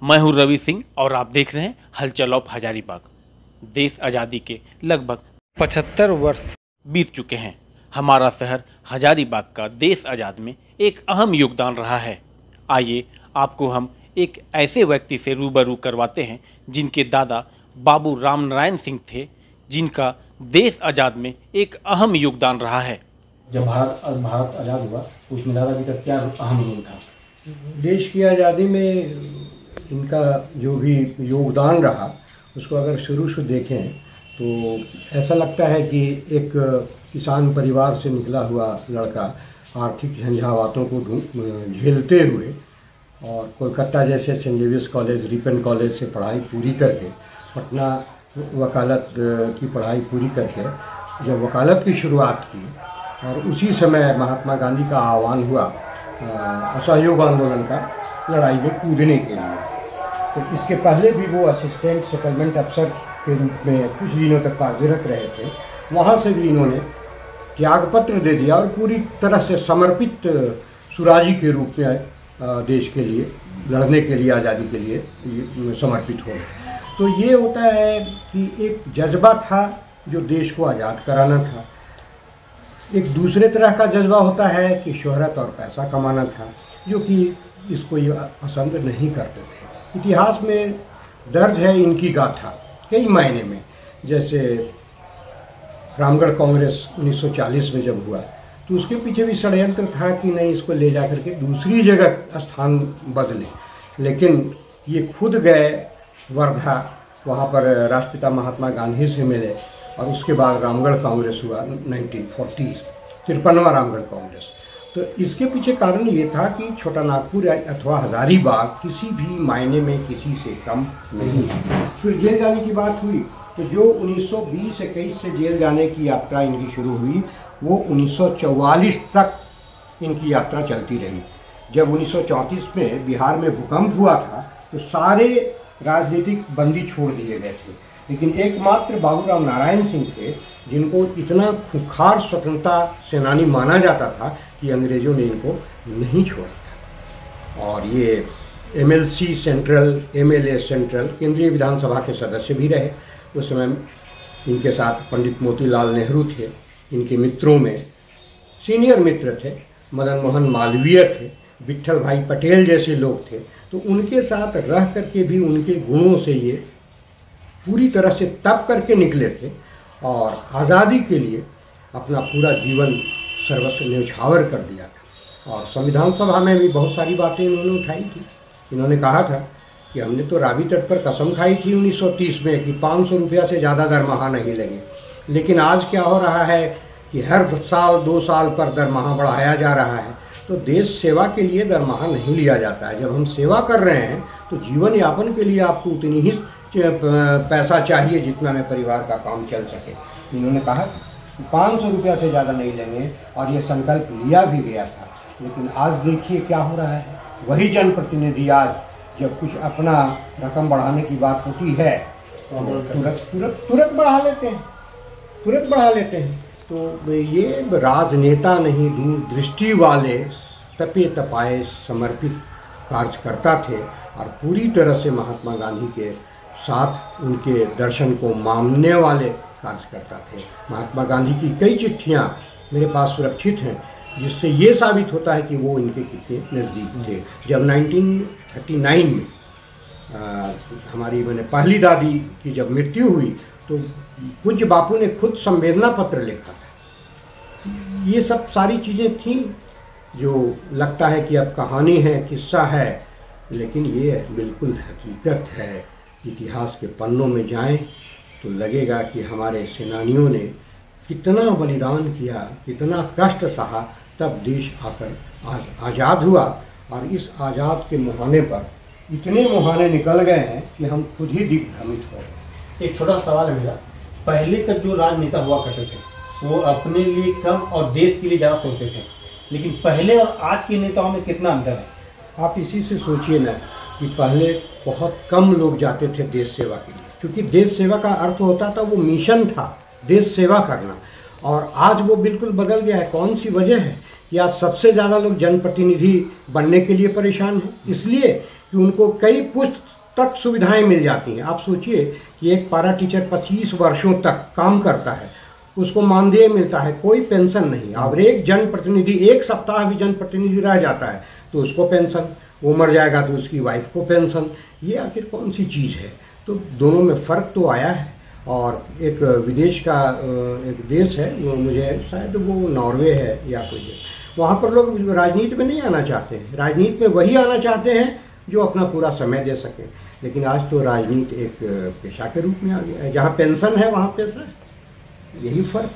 मैं हूं रवि सिंह और आप देख रहे हैं हलचल ऑफ हजारीबाग। देश आज़ादी के लगभग 75 वर्ष बीत चुके हैं। हमारा शहर हजारीबाग का देश आज़ाद में एक अहम योगदान रहा है। आइए आपको हम एक ऐसे व्यक्ति से रूबरू करवाते हैं जिनके दादा बाबू रामनारायण सिंह थे, जिनका देश आज़ाद में एक अहम योगदान रहा है। जब भारत आज़ाद हुआ तो उसमें दादा जी का क्या अहम रोल था? देश की आज़ादी में इनका जो भी योगदान रहा उसको अगर शुरू से देखें तो ऐसा लगता है कि एक किसान परिवार से निकला हुआ लड़का आर्थिक झंझावातों को झेलते हुए और कोलकाता जैसे Saint Xavier's College, Ripon College से पढ़ाई पूरी करके, पटना वकालत की पढ़ाई पूरी करके जब वकालत की शुरुआत की और उसी समय महात्मा गांधी का आह्वान हुआ असहयोग आंदोलन का लड़ाई में कूदने के लिए, तो इसके पहले भी वो असिस्टेंट सेटलमेंट अफसर के रूप में कुछ दिनों तक कार्यरत रहे थे। वहाँ से भी इन्होंने त्यागपत्र दे दिया और पूरी तरह से समर्पित सुराजी के रूप में देश के लिए लड़ने के लिए, आज़ादी के लिए समर्पित हो गए। तो ये होता है कि एक जज्बा था जो देश को आज़ाद कराना था। एक दूसरे तरह का जज्बा होता है कि शोहरत और पैसा कमाना था, जो कि इसको ये पसंद नहीं करते थे। इतिहास में दर्ज है इनकी गाथा कई मायने में। जैसे रामगढ़ कांग्रेस 1940 में जब हुआ तो उसके पीछे भी षड्यंत्र था कि नहीं, इसको ले जा करके दूसरी जगह स्थान बदले, लेकिन ये खुद गए वर्धा, वहाँ पर राष्ट्रपिता महात्मा गांधी से मिले और उसके बाद रामगढ़ कांग्रेस हुआ 1940, 53वां रामगढ़ कांग्रेस। तो इसके पीछे कारण ये था कि छोटा नागपुर अथवा हजारीबाग किसी भी मायने में किसी से कम नहीं है। फिर जेल जाने की बात हुई तो जो 1920-21 से जेल जाने की यात्रा इनकी शुरू हुई वो 1944 तक इनकी यात्रा चलती रही। जब 1934 में बिहार में भूकंप हुआ था तो सारे राजनीतिक बंदी छोड़ दिए गए थे, लेकिन एकमात्र बाबू रामनारायण सिंह थे जिनको इतना खूंखार स्वतंत्रता सेनानी माना जाता था कि अंग्रेज़ों ने इनको नहीं छोड़ा। और ये MLC सेंट्रल, MLA सेंट्रल, केंद्रीय विधानसभा के सदस्य भी रहे। उस समय इनके साथ पंडित मोतीलाल नेहरू थे, इनके मित्रों में सीनियर मित्र थे, मदन मोहन मालवीय थे, विट्ठल भाई पटेल जैसे लोग थे। तो उनके साथ रह करके भी उनके गुणों से ये पूरी तरह से तप करके निकले थे और आज़ादी के लिए अपना पूरा जीवन सर्वस्व न्यौछावर कर दिया था। और संविधान सभा में भी बहुत सारी बातें इन्होंने उठाई थी। इन्होंने कहा था कि हमने तो रावी तट पर कसम खाई थी 1930 में कि 500 रुपया से ज़्यादा दरमाहा नहीं लगे, लेकिन आज क्या हो रहा है कि हर साल 2 साल पर दरमाहा बढ़ाया जा रहा है। तो देश सेवा के लिए दरमाहा नहीं लिया जाता है। जब हम सेवा कर रहे हैं तो जीवन यापन के लिए आपको उतनी ही पैसा चाहिए जितना में परिवार का काम चल सके। इन्होंने कहा 500 रुपया से ज़्यादा नहीं लेंगे और ये संकल्प लिया भी गया था। लेकिन आज देखिए क्या हो रहा है। वही जनप्रतिनिधि आज जब कुछ अपना रकम बढ़ाने की बात होती है तो तुरंत बढ़ा लेते हैं। तो ये राजनेता नहीं, दूरदृष्टि वाले तपे तपाए समर्पित कार्यकर्ता थे और पूरी तरह से महात्मा गांधी के साथ उनके दर्शन को मानने वाले कार्यकर्ता थे। महात्मा गांधी की कई चिट्ठियाँ मेरे पास सुरक्षित हैं जिससे ये साबित होता है कि वो इनके कितने नज़दीक थे। जब 1939 में हमारी मैंने पहली दादी की जब मृत्यु हुई तो पूज्य बापू ने खुद संवेदना पत्र लिखा था। ये सब सारी चीज़ें थीं जो लगता है कि अब कहानी है, किस्सा है, लेकिन ये बिल्कुल हकीकत है। इतिहास के पन्नों में जाएं तो लगेगा कि हमारे सेनानियों ने कितना बलिदान किया, कितना कष्ट सहा, तब देश आकर आज आज़ाद हुआ। और इस आज़ाद के मुहाने पर इतने मुहाने निकल गए हैं कि हम खुद ही दिग्भ्रमित हो गए। एक छोटा सवाल है मेरा, पहले का जो राजनेता हुआ करते थे वो अपने लिए कम और देश के लिए ज़्यादा सोचते थे, लेकिन पहले और आज के नेताओं में कितना अंतर है? आप इसी से सोचिए ना कि पहले बहुत कम लोग जाते थे देश सेवा के लिए, क्योंकि देश सेवा का अर्थ होता था वो मिशन था, देश सेवा करना। और आज वो बिल्कुल बदल गया है। कौन सी वजह है कि आज सबसे ज़्यादा लोग जनप्रतिनिधि बनने के लिए परेशान हैं, इसलिए कि उनको कई पुष्ट तक सुविधाएं मिल जाती हैं। आप सोचिए कि एक पारा टीचर 25 वर्षों तक काम करता है, उसको मानदेय मिलता है, कोई पेंशन नहीं। और एक जनप्रतिनिधि 1 सप्ताह भी जनप्रतिनिधि रह जाता है तो उसको पेंशन, वो मर जाएगा तो उसकी वाइफ को पेंशन। ये आखिर कौन सी चीज़ है? तो दोनों में फ़र्क तो आया है। और एक विदेश का एक देश है, वो मुझे शायद वो नॉर्वे है या कोई है, वहाँ पर लोग राजनीति में नहीं आना चाहते हैं। राजनीति में वही आना चाहते हैं जो अपना पूरा समय दे सके। लेकिन आज तो राजनीति एक पेशा के रूप में आ गया है, जहाँ पेंशन है वहाँ पैसा है। यही फ़र्क